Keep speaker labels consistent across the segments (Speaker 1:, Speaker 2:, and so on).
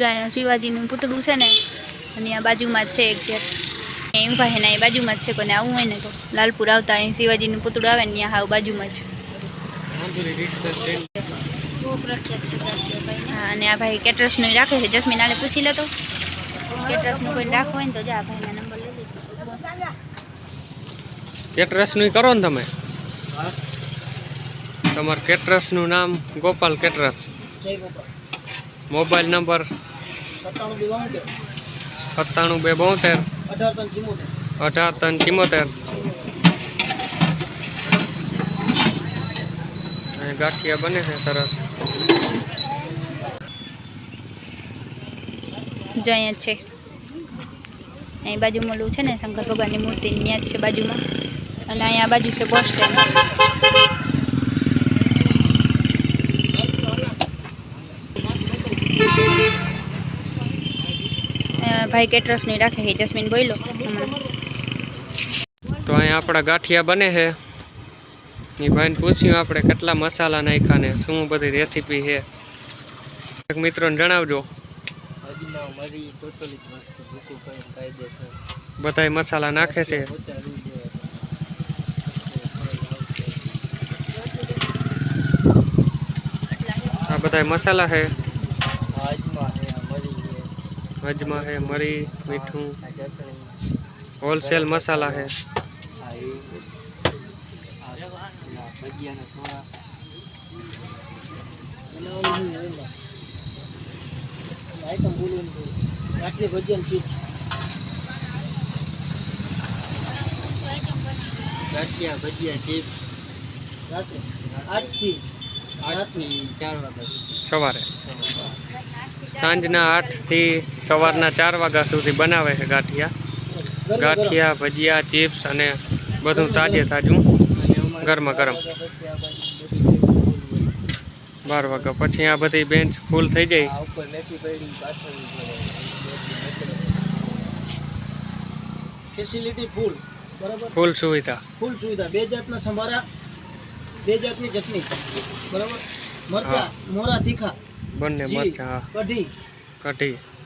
Speaker 1: ગાય શિવાજીનું પૂતળું છે ને અને આ બાજુમાં જ છે એક ઘેર અહીં ઊભા છે ને અહીં બાજુમાં જ છે. કોને આવવું હોય ને તો લાલપુર આવતા અહીં શિવાજીનું પૂતળું આવે ને ત્યાં હાવ બાજુમાં જ. હા અને આ ભાઈ કેટરસનું રાખે છે. જસ્મીન આલે પૂછી લેતો કેટરસનું કોઈ રાખવું હોય ને તો જા ભાઈના નંબર લઈ લીધો.
Speaker 2: કેટરસનું કરો ને તમે? તમારું કેટરસનું નામ ગોપાલ કેટરસ. મોબાઈલ નંબર 9772 18 ગાંઠિયા બને છે સરસ.
Speaker 1: જ અહીંયા જ છે. અહીં બાજુમાં ઓલું છે ને શંકર ભગવાનની મૂર્તિ ત્યાં જ છે બાજુમાં. અને અહીંયા બાજુ છે બસ સ્ટેન્ડ. ભાઈ કેટરસનું રાખે છે. જસ્મીન બોલો.
Speaker 2: તો અહીંયા આપણા ગાંઠિયા બને છે. એ ભાઈને પૂછ્યું આપણે કેટલા મસાલા નાખ્યા ને શું બધી રેસીપી છે. મિત્રોને જણાવજો. બધા મસાલા નાખે છે. આ બધા મસાલા છે. અજમા है, मरी, मीठू, होलसेल मसाला है. सवारे सांजना 8 થી સવારના 4 વાગ્યા સુધી બનાવે છે ગાંઠિયા. ગાંઠિયા, ભજીયા, ચિપ્સ અને બધું તાજે તાજું ગરમા ગરમ. 12 વાગ્યા પછી આ બધી બેન્ચ ફૂલ થઈ જાય.
Speaker 3: ફેસિલિટી ફૂલ બરાબર.
Speaker 2: ફૂલ સુવિધા.
Speaker 3: બે જાતના સંભારા, બે જાતની ચટણી બરાબર. મરચા મોરા તીખા
Speaker 2: બંને મરચા. કઢી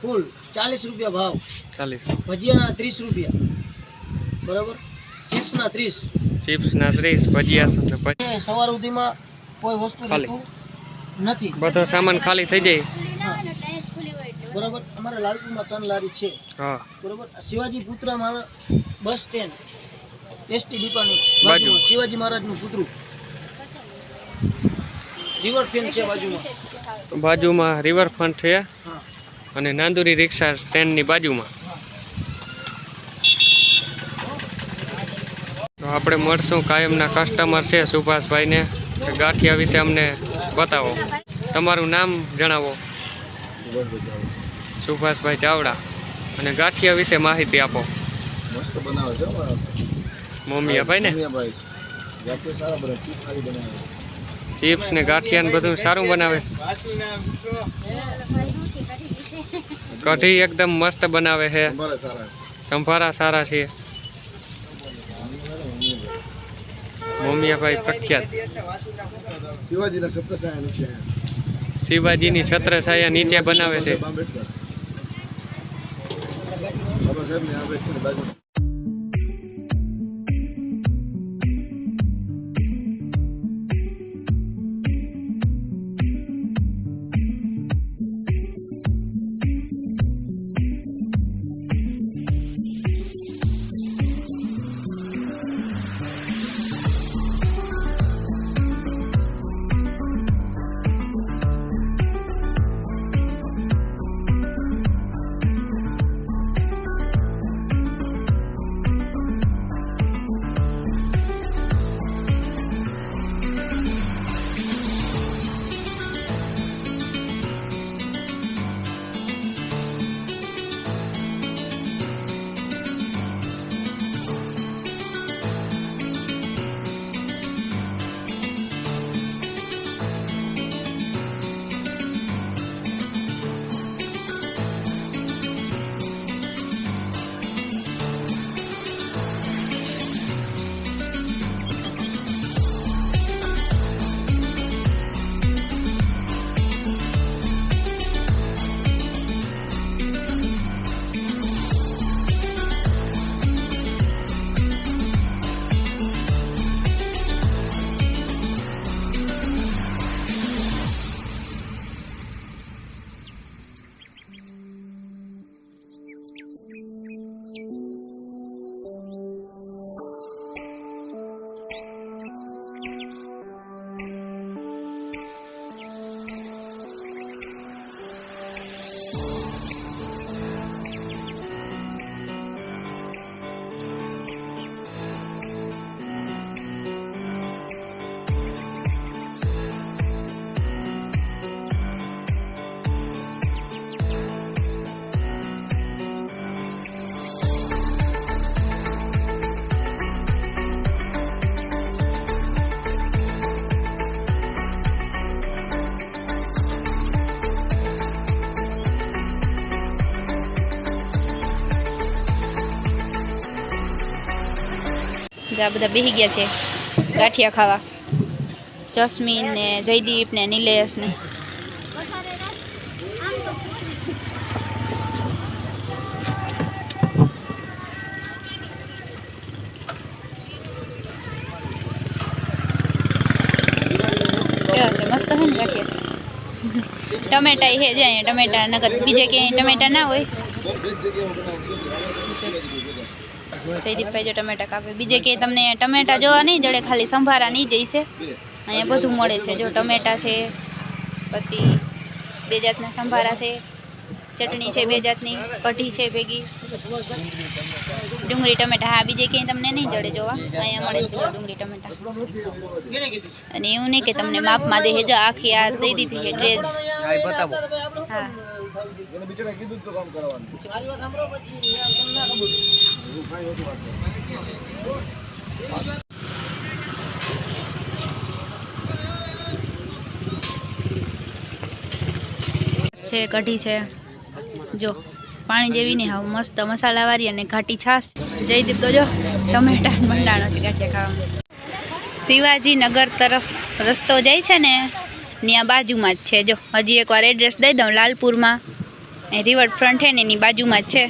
Speaker 3: ફૂલ 40 રૂપિયા ભાવ.
Speaker 2: 40.
Speaker 3: ભજીયાના 30 રૂપિયા બરાબર. ચિપ્સના 30.
Speaker 2: ભજીયા
Speaker 3: સવાર સુધીમાં કોઈ વસ્તુ નથી.
Speaker 2: બધો સામાન ખાલી થઈ જાય
Speaker 3: બરાબર. અમારા લાલપુરમાં 3 લારી છે.
Speaker 2: હા
Speaker 3: બરાબર. શિવાજી પુત્ર મારા બસ સ્ટેન્ડ એસટી ડિપાની બાજુમાં શિવાજી મહારાજનું પુતળું રિવરફ્રન્ટ છે
Speaker 2: બાજુમાં રિવરફ્રન્ટ છે. અને નાંદુરી રિક્ષા સ્ટેન્ડની બાજુમાં. તો આપણે મળશું કાયમના કસ્ટમર છે સુભાષભાઈને. ગાંઠિયા વિશે અમને બતાવો. તમારું નામ જણાવો. સુભાષભાઈ ચાવડા. અને ગાંઠિયા વિશે માહિતી આપો.
Speaker 4: મસ્ત બનાવે છે
Speaker 2: મોમિયાભાઈ ને. ચિપ્સ ને ગાંઠિયા ને બધું સારું બનાવે. કઢી એકદમ મસ્ત બનાવે છે. સંભારા સારા છે. મોમિયાભાઈ પ્રખ્યાત. શિવાજીની છત્રછાયા નીચે બનાવે છે.
Speaker 1: આ બધા બેસી ગયા છે ગાંઠિયા ખાવા. જસ્મીન ને જયદીપ ને નિલેશ ને. કેવા છે? મસ્ત છે ને ગાંઠિયા. ટમેટા હે જાય ટમેટા નગર બીજે ક્યાંય ટમેટા ના હોય. જયદીપભાઈ જો ટમેટા કાપે. બીજે ક્યાંય તમને ટમેટા જોવા નહીં જડે, ખાલી સંભારા નહીં જઈશે. અહીંયા બધું મળે છે. જો ટમેટા છે, પછી 2 જાતના સંભારા છે, ચટણી છે 2 જાતની, કઢી છે ભેગી, ડુંગળી ટમેટા. હા, બીજે ક્યાંય તમને નહીં જડે જોવા, અહીંયા મળે છે ડુંગળી ટમેટા. અને એવું નહીં કે તમને માપમાં દે. જો આખી આ દઈ દીધી છે ડ્રેસ. હા,
Speaker 4: એને બિચારા કીધું તો કામ કરવાનું.
Speaker 3: મારી વાત સાંભળો પછી તમને ના ખબર.
Speaker 4: એવું કાંઈ નહોતું વાત.
Speaker 1: છે કઢી છે જો પાણી જેવી નહીં, હાવ મસ્ત મસાલાવાળી અને ઘાટી છાશ. જયદીપ તો જો ટમેટા મંડાણો છે ગાંઠિયા ખાવામાં. શિવાજી નગર તરફ રસ્તો જાય છે ને, ત્યાં બાજુમાં જ છે. જો હજી એકવાર એડ્રેસ દઈ દઉં. લાલપુરમાં રિવરફ્રન્ટ છે ને એની બાજુમાં જ છે.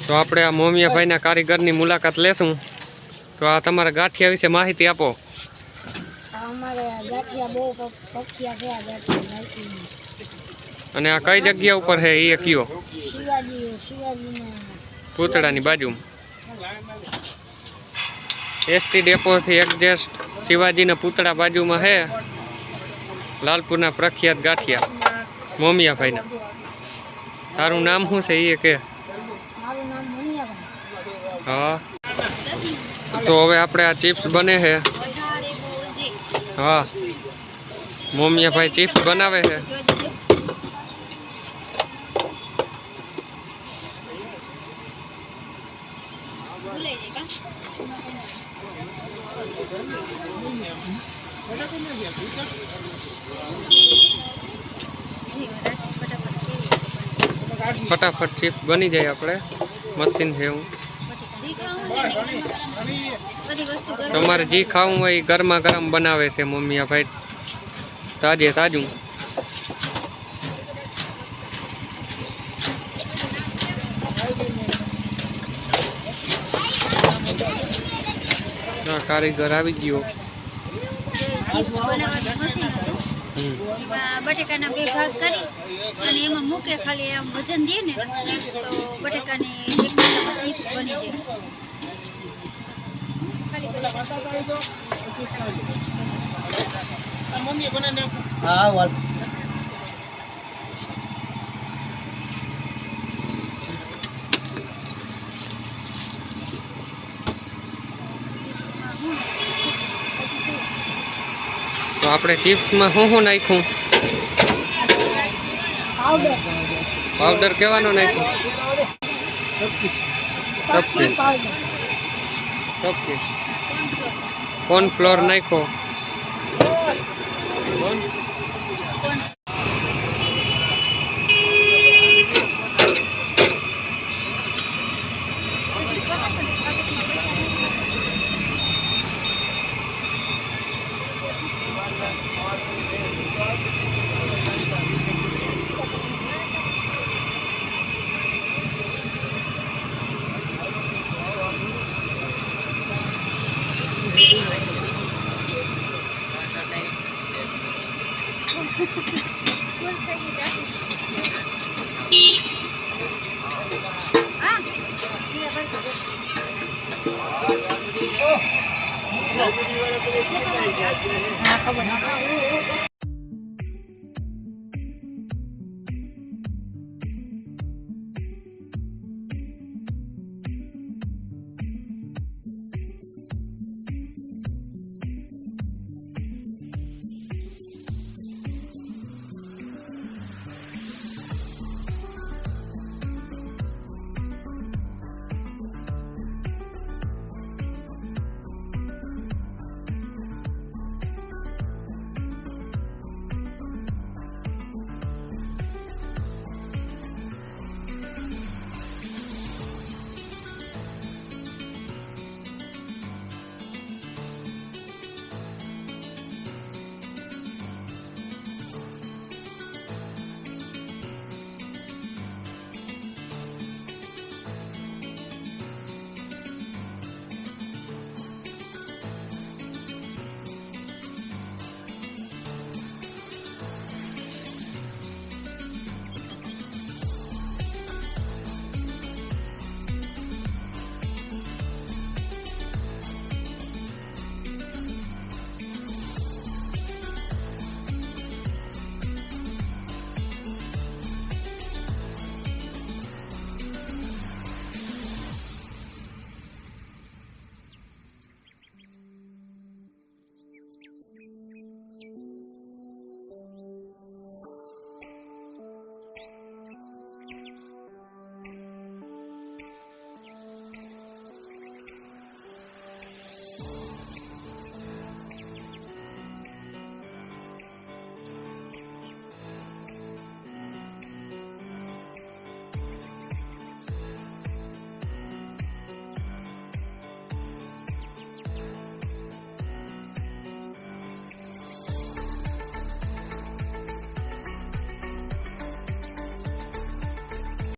Speaker 2: તો આપણે આ મોમિયાભાઈના કારીગરની મુલાકાત લેશું. તો આ તમારા ગાંઠિયા વિશે માહિતી આપો.
Speaker 5: અમારે ગાંઠિયા બહુ પખ્યા ગયા ગાંઠિયા.
Speaker 2: અને આ કઈ જગ્યા ઉપર છે એ કયો?
Speaker 5: શિવાજીના
Speaker 2: પૂતળાની બાજુમાં. એસટી ડેપોથી એક્ઝેસ્ટ શિવાજીના પૂતળા બાજુમાં છે લાલપુરના પ્રખ્યાત ગાંઠિયા મોમિયાભાઈના. તારું નામ શું છે એ કે?
Speaker 5: મારું નામ મુનિયાભાઈ.
Speaker 2: હા, તો હવે આપણે આ ચિપ્સ બને છે. હા, મોમિયાભાઈ ચિપ્સ બનાવે છે. ફટાફટ ચિપ્સ બની જાય. આપણે મશીન છે એવું. તમારે જે ખાવું હોય એ ગરમા ગરમ બનાવે છે મોમિયાભાઈ, તાજે તાજું. કારીગર આવી ગયો.
Speaker 1: ચિપ્સ બનાવવાનું મશીન હતું. બટેકાના 2 ભાગ કરી અને એમાં મૂકે, ખાલી આમ વજન દે ને તો બટેકાની એક ચિપ્સ બની જાય.
Speaker 3: હા વાત.
Speaker 2: તો આપણે ચિપ્સમાં શું નાખ્યું? પાવડર કેવાનો નાખ્યો? સબકી કોર્નફ્લોર નાખ્યો.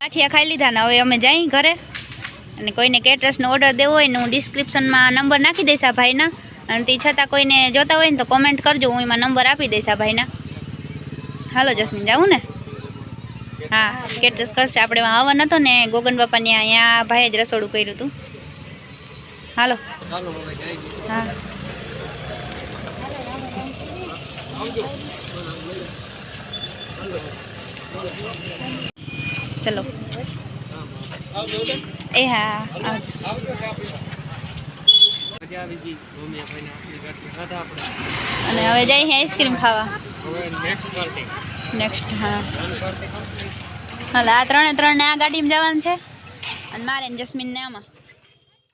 Speaker 1: ગાંઠિયા ખાઈ લીધા ને હવે અમે જઈ ઘરે અને કોઈને કેટરસનો ઓર્ડર દેવો હોય ને હું ડિસ્ક્રિપ્શનમાં નંબર નાખી દઈશ આ ભાઈના અને તે છતાં કોઈને જોતા હોય ને તો કોમેન્ટ કરજો હું એમાં નંબર આપી દઈશ આ ભાઈના. હાલો જસ્મીન જાવું ને? હા કેટરસ કરશે આપણે હવન હતો ને ગોગન બાપાની અહીંયા ભાઈએ જ રસોડું કર્યું હતું. હાલો હા ચલો એ હા અને હવે જઈએ આઈસ્ક્રીમ ખાવા નેક્સ્ટ. હા હાલ આ ત્રણે આ ગાડીમાં જવાનું છે અને મારે ને જસ્મીનને આમાં.